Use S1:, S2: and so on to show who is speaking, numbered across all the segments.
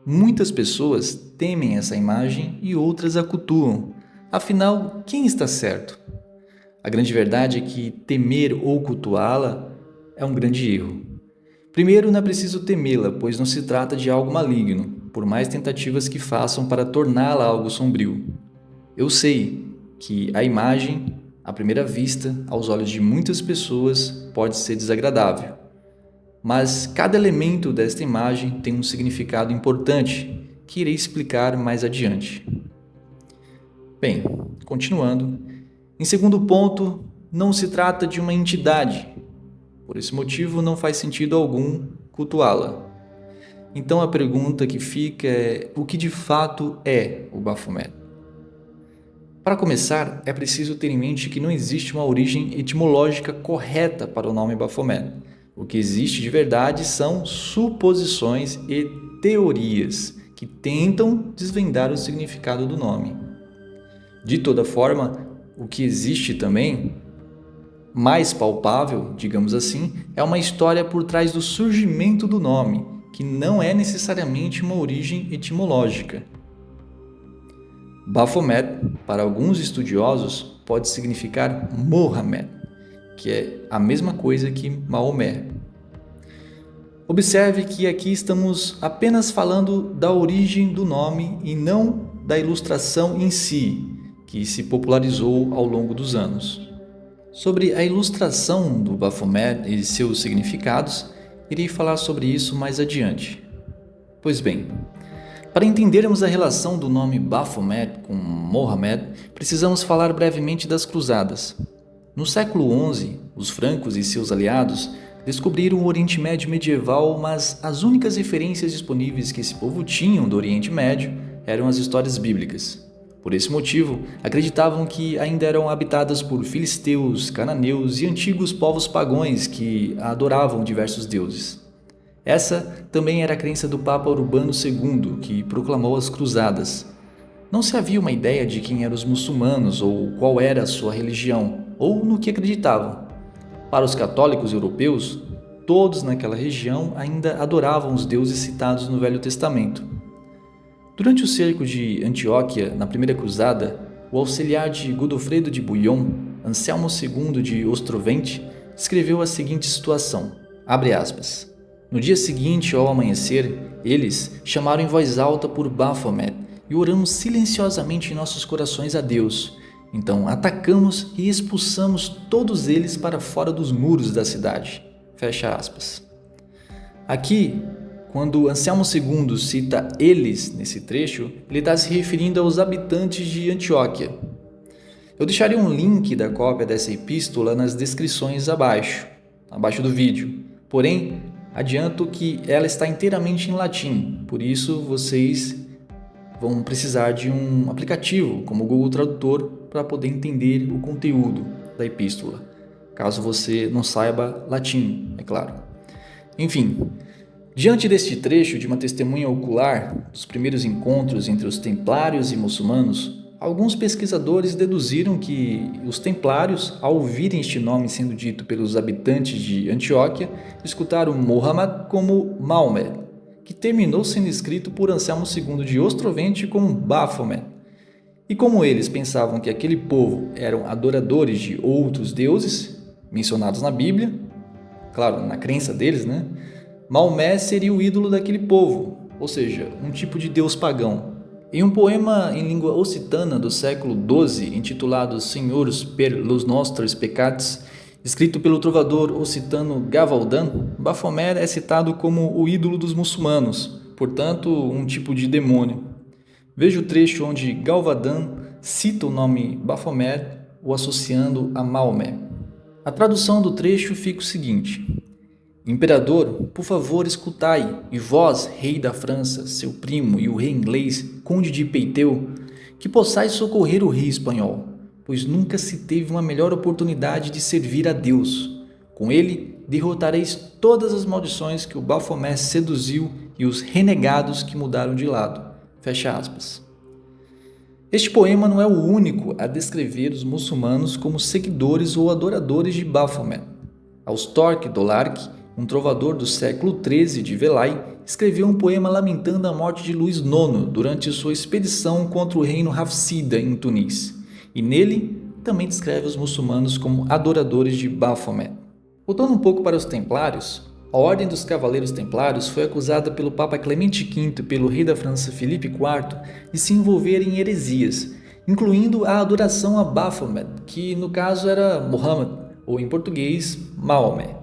S1: Muitas pessoas temem essa imagem e outras a cultuam. Afinal, quem está certo? A grande verdade é que temer ou cultuá-la é um grande erro. Primeiro, não é preciso temê-la, pois não se trata de algo maligno, por mais tentativas que façam para torná-la algo sombrio. Eu sei que a imagem, à primeira vista, aos olhos de muitas pessoas, pode ser desagradável. Mas cada elemento desta imagem tem um significado importante, que irei explicar mais adiante. Bem, continuando. Em segundo ponto, não se trata de uma entidade. Por esse motivo, não faz sentido algum cultuá-la. Então a pergunta que fica é: o que de fato é o Baphomet? Para começar, é preciso ter em mente que não existe uma origem etimológica correta para o nome Baphomet. O que existe de verdade são suposições e teorias que tentam desvendar o significado do nome. De toda forma, o que existe também, mais palpável, digamos assim, é uma história por trás do surgimento do nome, que não é necessariamente uma origem etimológica. Baphomet, para alguns estudiosos, pode significar Mohammed, que é a mesma coisa que Maomé. Observe que aqui estamos apenas falando da origem do nome e não da ilustração em si, que se popularizou ao longo dos anos. Sobre a ilustração do Baphomet e seus significados, irei falar sobre isso mais adiante. Pois bem, para entendermos a relação do nome Baphomet com Mohammed, precisamos falar brevemente das Cruzadas. No século XI, os francos e seus aliados descobriram o Oriente Médio medieval, mas as únicas referências disponíveis que esse povo tinham do Oriente Médio eram as histórias bíblicas. Por esse motivo, acreditavam que ainda eram habitadas por filisteus, cananeus e antigos povos pagãos que adoravam diversos deuses. Essa também era a crença do Papa Urbano II, que proclamou as Cruzadas. Não se havia uma ideia de quem eram os muçulmanos ou qual era a sua religião, ou no que acreditavam. Para os católicos europeus, todos naquela região ainda adoravam os deuses citados no Velho Testamento. Durante o cerco de Antioquia, na Primeira Cruzada, o auxiliar de Godofredo de Bouillon, Anselmo II de Ostrovente, descreveu a seguinte situação, abre aspas, no dia seguinte, ao amanhecer, eles chamaram em voz alta por Baphomet e oramos silenciosamente em nossos corações a Deus. Então atacamos e expulsamos todos eles para fora dos muros da cidade. Fecha aspas. Aqui, quando Anselmo II cita eles nesse trecho, ele está se referindo aos habitantes de Antioquia. Eu deixarei um link da cópia dessa epístola nas descrições abaixo do vídeo. Porém, adianto que ela está inteiramente em latim, por isso vocês vão precisar de um aplicativo como o Google Tradutor para poder entender o conteúdo da epístola, caso você não saiba latim, é claro. Enfim, diante deste trecho de uma testemunha ocular dos primeiros encontros entre os templários e muçulmanos, alguns pesquisadores deduziram que os templários, ao ouvirem este nome sendo dito pelos habitantes de Antioquia, escutaram Muhammad como Maomé, que terminou sendo escrito por Anselmo II de Ostrovente como Baphomet. E como eles pensavam que aquele povo eram adoradores de outros deuses, mencionados na Bíblia, claro, na crença deles, Maomé seria o ídolo daquele povo, ou seja, um tipo de deus pagão. Em um poema em língua occitana do século XII, intitulado Senhors per los nostres peccats, escrito pelo trovador occitano Gavaldin, Baphomet é citado como o ídolo dos muçulmanos, portanto, um tipo de demônio. Veja o trecho onde Gavaldin cita o nome Baphomet, o associando a Maomé. A tradução do trecho fica o seguinte: Imperador, por favor, escutai, e vós, rei da França, seu primo e o rei inglês, conde de Peiteu, que possais socorrer o rei espanhol, pois nunca se teve uma melhor oportunidade de servir a Deus. Com ele, derrotareis todas as maldições que o Baphomet seduziu e os renegados que mudaram de lado. Fecha aspas. Este poema não é o único a descrever os muçulmanos como seguidores ou adoradores de Baphomet. Austorque Dolarque um trovador do século XIII de Velay, escreveu um poema lamentando a morte de Luís IX durante sua expedição contra o reino Hafsida em Tunis, e nele também descreve os muçulmanos como adoradores de Baphomet. Voltando um pouco para os Templários, a Ordem dos Cavaleiros Templários foi acusada pelo Papa Clemente V e pelo rei da França Filipe IV de se envolver em heresias, incluindo a adoração a Baphomet, que no caso era Muhammad, ou em português, Maomé.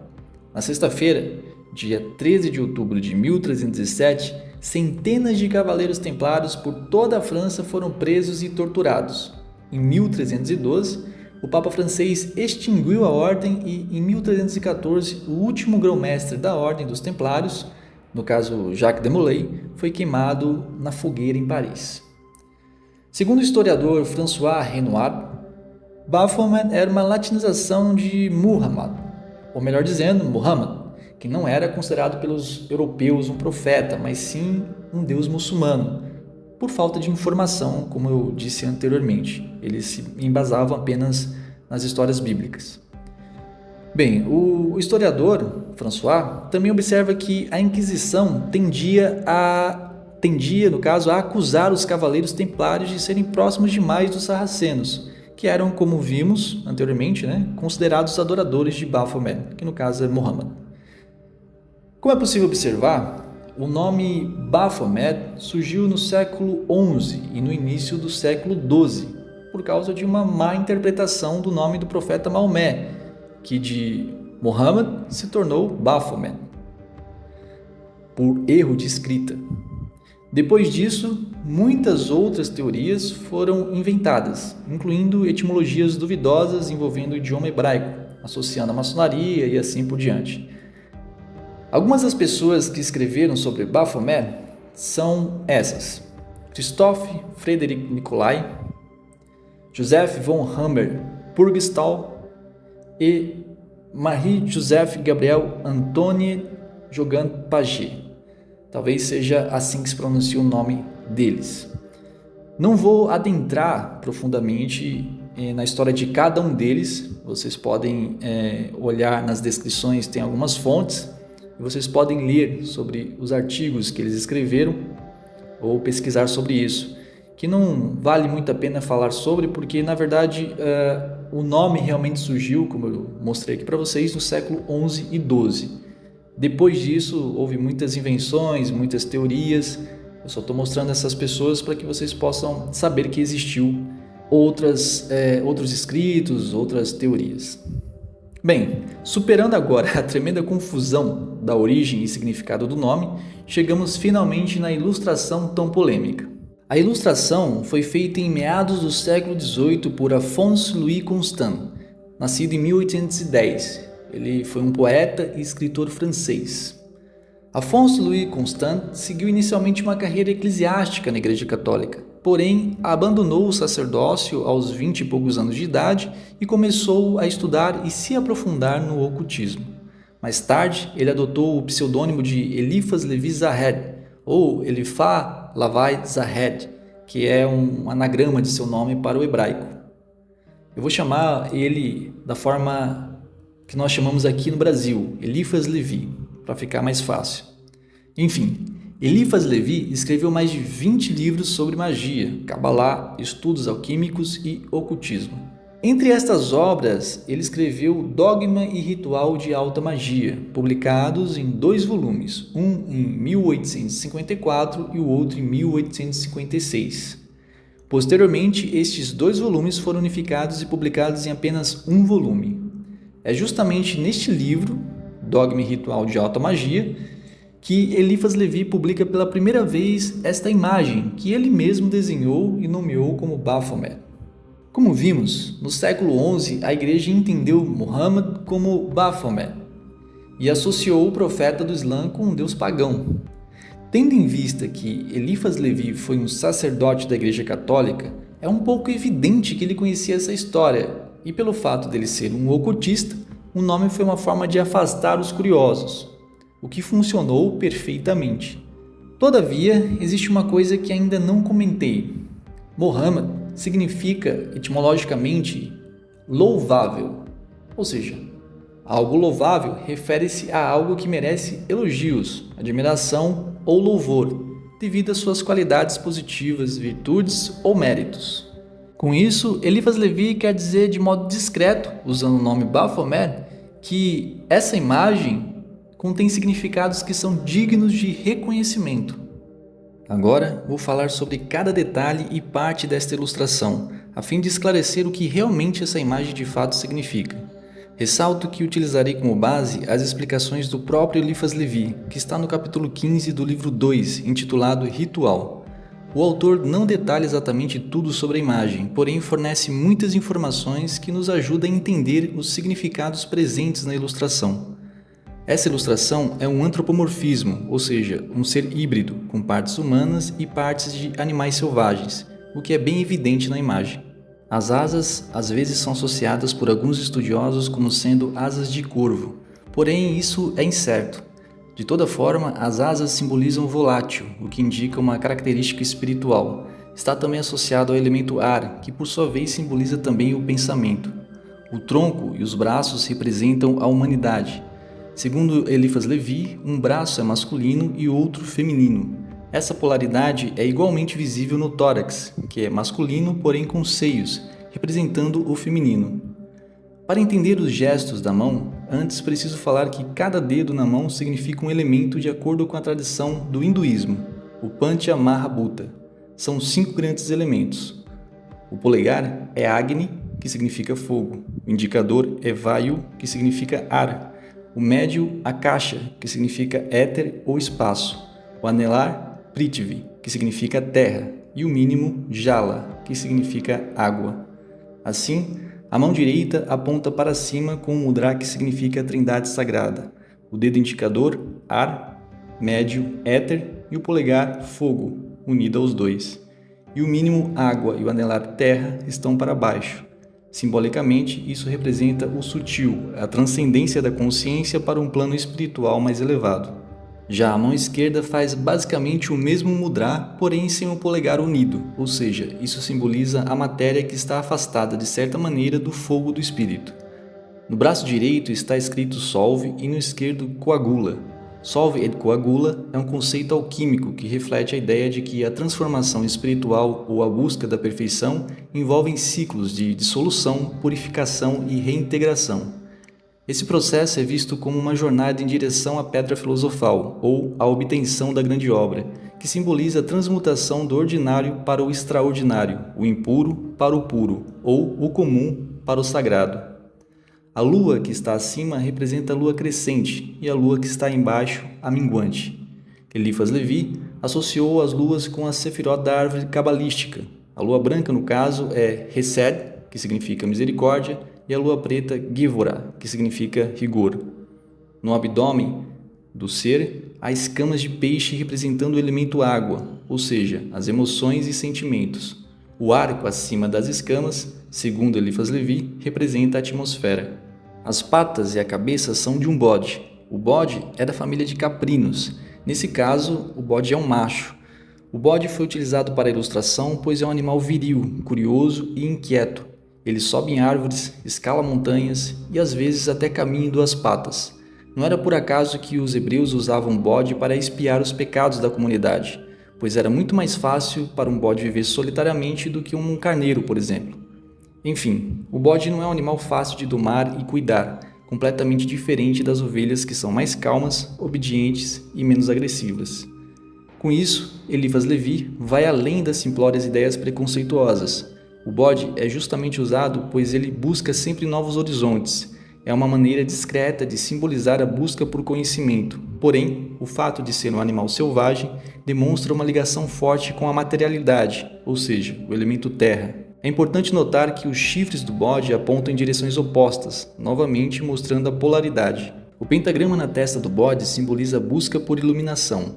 S1: Na sexta-feira, dia 13 de outubro de 1317, centenas de cavaleiros templários por toda a França foram presos e torturados. Em 1312, o Papa francês extinguiu a ordem e, em 1314, o último grão-mestre da Ordem dos Templários, no caso Jacques de Molay, foi queimado na fogueira em Paris. Segundo o historiador François Renoir, Baphomet era uma latinização de Muhammad, ou melhor dizendo, Muhammad, que não era considerado pelos europeus um profeta, mas sim um deus muçulmano, por falta de informação, como eu disse anteriormente. Eles se embasavam apenas nas histórias bíblicas. Bem, o historiador François também observa que a Inquisição tendia, no caso, a acusar os cavaleiros templários de serem próximos demais dos sarracenos, que eram, como vimos anteriormente, considerados adoradores de Baphomet, que no caso é Muhammad. Como é possível observar, o nome Baphomet surgiu no século XI e no início do século XII, por causa de uma má interpretação do nome do profeta Maomé, que de Muhammad se tornou Baphomet, por erro de escrita. Depois disso, muitas outras teorias foram inventadas, incluindo etimologias duvidosas envolvendo o idioma hebraico, associando a maçonaria e assim por diante. Algumas das pessoas que escreveram sobre Baphomet são essas: Christoph Friedrich Nicolai, Joseph von Hammer Purgstall e Marie-Joseph Gabriel Antoine Jogan Paget. Talvez seja assim que se pronuncia o nome deles. Não vou adentrar profundamente na história de cada um deles. Vocês podem olhar nas descrições, tem algumas fontes, e vocês podem ler sobre os artigos que eles escreveram ou pesquisar sobre isso, que não vale muito a pena falar sobre, porque na verdade o nome realmente surgiu, como eu mostrei aqui para vocês, no século XI e XII. Depois disso, houve muitas invenções, muitas teorias. Eu só estou mostrando essas pessoas para que vocês possam saber que existiu outros escritos, outras teorias. Bem, superando agora a tremenda confusão da origem e significado do nome, chegamos finalmente na ilustração tão polêmica. A ilustração foi feita em meados do século XVIII por Alphonse Louis Constant, nascido em 1810. Ele foi um poeta e escritor francês. Alphonse Louis Constant seguiu inicialmente uma carreira eclesiástica na Igreja Católica, porém abandonou o sacerdócio aos 20 e poucos anos de idade e começou a estudar e se aprofundar no ocultismo. Mais tarde, ele adotou o pseudônimo de Eliphas Levi Zahed, ou Eliphas Lavai Zahed, que é um anagrama de seu nome para o hebraico. Eu vou chamar ele da forma que nós chamamos aqui no Brasil, Eliphas Levi, para ficar mais fácil. Enfim, Eliphas Levi escreveu mais de 20 livros sobre magia, cabalá, estudos alquímicos e ocultismo. Entre estas obras, ele escreveu Dogma e Ritual de Alta Magia, publicados em 2 volumes, um em 1854 e o outro em 1856. Posteriormente, estes 2 volumes foram unificados e publicados em apenas um volume. É justamente neste livro, Dogma e Ritual de Alta Magia, que Eliphas Levi publica pela primeira vez esta imagem que ele mesmo desenhou e nomeou como Baphomet. Como vimos, no século XI a Igreja entendeu Muhammad como Baphomet e associou o profeta do Islã com um deus pagão. Tendo em vista que Eliphas Levi foi um sacerdote da Igreja Católica, é um pouco evidente que ele conhecia essa história, e pelo fato dele ser um ocultista, o nome foi uma forma de afastar os curiosos, o que funcionou perfeitamente. Todavia, existe uma coisa que ainda não comentei. Muhammad significa, etimologicamente, louvável, ou seja, Algo louvável refere-se a algo que merece elogios, admiração ou louvor, devido às suas qualidades positivas, virtudes ou méritos. Com isso, Eliphas Levi quer dizer de modo discreto, usando o nome Baphomet, que essa imagem contém significados que são dignos de reconhecimento. Agora, vou falar sobre cada detalhe e parte desta ilustração, a fim de esclarecer o que realmente essa imagem de fato significa. Ressalto que utilizarei como base as explicações do próprio Eliphas Levi, que está no capítulo 15 do livro 2, intitulado Ritual. O autor não detalha exatamente tudo sobre a imagem, porém fornece muitas informações que nos ajudam a entender os significados presentes na ilustração. Essa ilustração é um antropomorfismo, ou seja, um ser híbrido, com partes humanas e partes de animais selvagens, o que é bem evidente na imagem. As asas às vezes são associadas por alguns estudiosos como sendo asas de corvo, porém isso é incerto. De toda forma, as asas simbolizam o volátil, o que indica uma característica espiritual. Está também associado ao elemento ar, que por sua vez simboliza também o pensamento. O tronco e os braços representam a humanidade. Segundo Eliphas Levi, um braço é masculino e outro feminino. Essa polaridade é igualmente visível no tórax, que é masculino, porém com seios, representando o feminino. Para entender os gestos da mão, antes preciso falar que cada dedo na mão significa um elemento de acordo com a tradição do hinduísmo, o Pancha Mahabhuta. São 5 grandes elementos. O polegar é Agni, que significa fogo. O indicador é Vayu, que significa ar. O médio, Akasha, que significa éter ou espaço. O anelar, Prithvi, que significa terra, e o mínimo, Jala, que significa água. Assim, a mão direita aponta para cima com o mudra, que significa trindade sagrada. O dedo indicador, ar, médio, éter, e o polegar, fogo, unido aos dois. E o mínimo, água, e o anelar, terra, estão para baixo. Simbolicamente, isso representa o sutil, a transcendência da consciência para um plano espiritual mais elevado. Já a mão esquerda faz basicamente o mesmo mudra, porém sem o polegar unido, ou seja, isso simboliza a matéria que está afastada de certa maneira do fogo do espírito. No braço direito está escrito solve e no esquerdo coagula. Solve et coagula é um conceito alquímico que reflete a ideia de que a transformação espiritual ou a busca da perfeição envolvem ciclos de dissolução, purificação e reintegração. Esse processo é visto como uma jornada em direção à pedra filosofal, ou à obtenção da grande obra, que simboliza a transmutação do ordinário para o extraordinário, o impuro para o puro, ou o comum para o sagrado. A lua que está acima representa a lua crescente e a lua que está embaixo, a minguante. Eliphas Levi associou as luas com a sefirot da árvore cabalística. A lua branca, no caso, é Hesed, que significa misericórdia, e a lua preta, Givora, que significa rigor. No abdômen do ser, há escamas de peixe representando o elemento água, ou seja, as emoções e sentimentos. O arco acima das escamas, segundo Eliphas Levi, representa a atmosfera. As patas e a cabeça são de um bode. O bode é da família de caprinos. Nesse caso, o bode é um macho. O bode foi utilizado para a ilustração, pois é um animal viril, curioso e inquieto. Ele sobe em árvores, escala montanhas e às vezes até caminha em 2 patas. Não era por acaso que os hebreus usavam bode para espiar os pecados da comunidade, pois era muito mais fácil para um bode viver solitariamente do que um carneiro, por exemplo. Enfim, o bode não é um animal fácil de domar e cuidar, completamente diferente das ovelhas que são mais calmas, obedientes e menos agressivas. Com isso, Eliphas Levi vai além das simplórias ideias preconceituosas. O bode é justamente usado pois ele busca sempre novos horizontes. É uma maneira discreta de simbolizar a busca por conhecimento. Porém, o fato de ser um animal selvagem demonstra uma ligação forte com a materialidade, ou seja, o elemento terra. É importante notar que os chifres do bode apontam em direções opostas, novamente mostrando a polaridade. O pentagrama na testa do bode simboliza a busca por iluminação.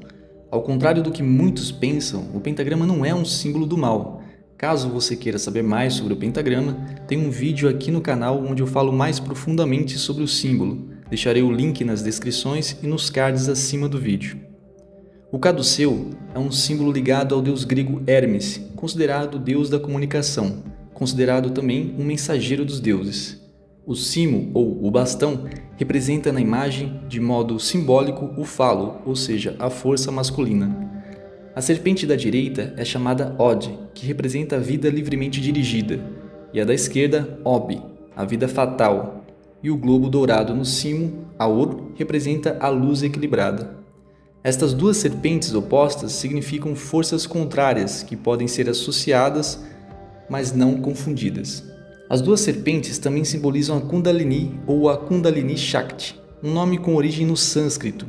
S1: Ao contrário do que muitos pensam, o pentagrama não é um símbolo do mal. Caso você queira saber mais sobre o pentagrama, tem um vídeo aqui no canal onde eu falo mais profundamente sobre o símbolo. Deixarei o link nas descrições e nos cards acima do vídeo. O caduceu é um símbolo ligado ao deus grego Hermes, considerado o deus da comunicação, considerado também um mensageiro dos deuses. O cimo, ou o bastão, representa na imagem, de modo simbólico, o falo, ou seja, a força masculina. A serpente da direita é chamada Od, que representa a vida livremente dirigida, e a da esquerda, Ob, a vida fatal, e o globo dourado no cimo, Aur, representa a luz equilibrada. Estas duas serpentes opostas significam forças contrárias que podem ser associadas, mas não confundidas. As duas serpentes também simbolizam a Kundalini ou a Kundalini Shakti, um nome com origem no sânscrito.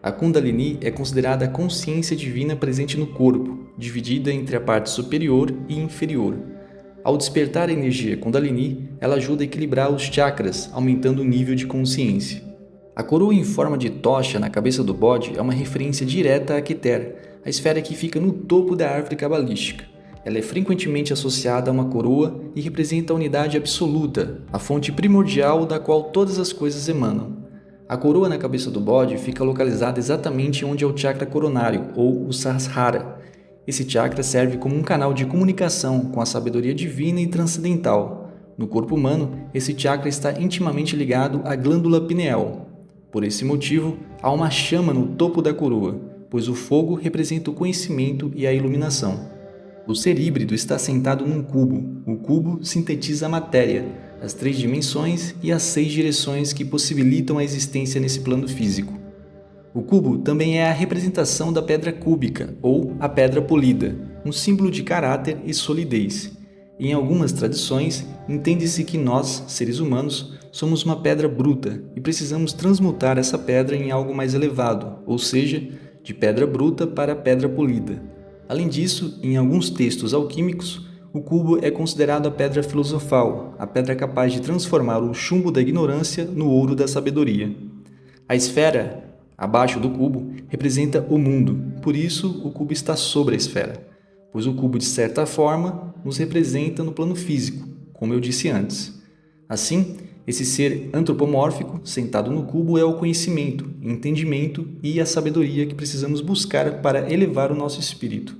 S1: A Kundalini é considerada a consciência divina presente no corpo, dividida entre a parte superior e inferior. Ao despertar a energia Kundalini, ela ajuda a equilibrar os chakras, aumentando o nível de consciência. A coroa em forma de tocha na cabeça do bode é uma referência direta a Keter, a esfera que fica no topo da árvore cabalística. Ela é frequentemente associada a uma coroa e representa a unidade absoluta, a fonte primordial da qual todas as coisas emanam. A coroa na cabeça do bode fica localizada exatamente onde é o chakra coronário, ou o Sahasrara. Esse chakra serve como um canal de comunicação com a sabedoria divina e transcendental. No corpo humano, esse chakra está intimamente ligado à glândula pineal. Por esse motivo, há uma chama no topo da coroa, pois o fogo representa o conhecimento e a iluminação. O ser híbrido está sentado num cubo. O cubo sintetiza a matéria, as 3 dimensões e as 6 direções que possibilitam a existência nesse plano físico. O cubo também é a representação da pedra cúbica, ou a pedra polida, um símbolo de caráter e solidez. Em algumas tradições, entende-se que nós, seres humanos, somos uma pedra bruta e precisamos transmutar essa pedra em algo mais elevado, ou seja, de pedra bruta para pedra polida. Além disso, em alguns textos alquímicos, o cubo é considerado a pedra filosofal, a pedra capaz de transformar o chumbo da ignorância no ouro da sabedoria. A esfera, abaixo do cubo, representa o mundo, por isso o cubo está sobre a esfera, pois o cubo, de certa forma, nos representa no plano físico, como eu disse antes. Assim, esse ser antropomórfico, sentado no cubo, é o conhecimento, entendimento e a sabedoria que precisamos buscar para elevar o nosso espírito.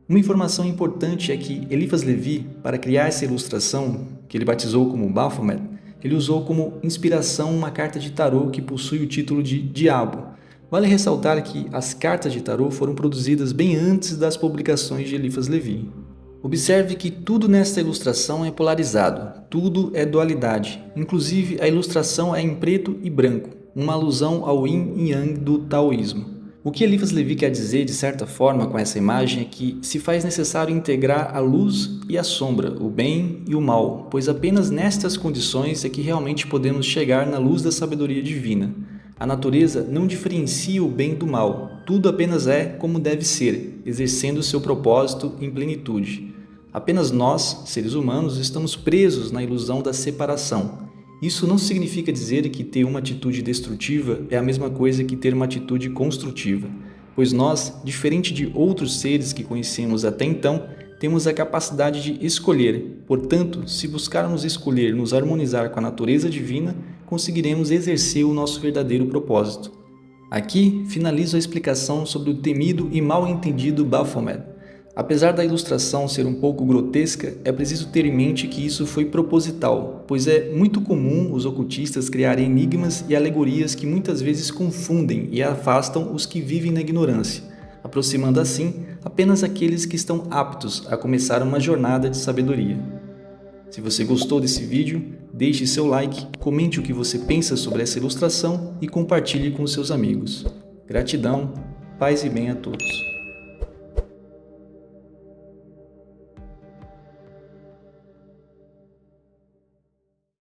S1: Uma informação importante é que Eliphas Levi, para criar essa ilustração, que ele batizou como Baphomet, ele usou como inspiração uma carta de tarô que possui o título de Diabo. Vale ressaltar que as cartas de tarô foram produzidas bem antes das publicações de Eliphas Levi. Observe que tudo nesta ilustração é polarizado, tudo é dualidade, inclusive a ilustração é em preto e branco, uma alusão ao yin e yang do taoísmo. O que Eliphas Levi quer dizer, de certa forma, com essa imagem é que se faz necessário integrar a luz e a sombra, o bem e o mal, pois apenas nestas condições é que realmente podemos chegar na luz da sabedoria divina. A natureza não diferencia o bem do mal, tudo apenas é como deve ser, exercendo seu propósito em plenitude. Apenas nós, seres humanos, estamos presos na ilusão da separação. Isso não significa dizer que ter uma atitude destrutiva é a mesma coisa que ter uma atitude construtiva, pois nós, diferente de outros seres que conhecemos até então, temos a capacidade de escolher. Portanto, se buscarmos escolher nos harmonizar com a natureza divina, conseguiremos exercer o nosso verdadeiro propósito. Aqui finalizo a explicação sobre o temido e mal entendido Baphomet. Apesar da ilustração ser um pouco grotesca, é preciso ter em mente que isso foi proposital, pois é muito comum os ocultistas criarem enigmas e alegorias que muitas vezes confundem e afastam os que vivem na ignorância, aproximando assim apenas aqueles que estão aptos a começar uma jornada de sabedoria. Se você gostou desse vídeo, deixe seu like, comente o que você pensa sobre essa ilustração e compartilhe com seus amigos. Gratidão, paz e bem a todos.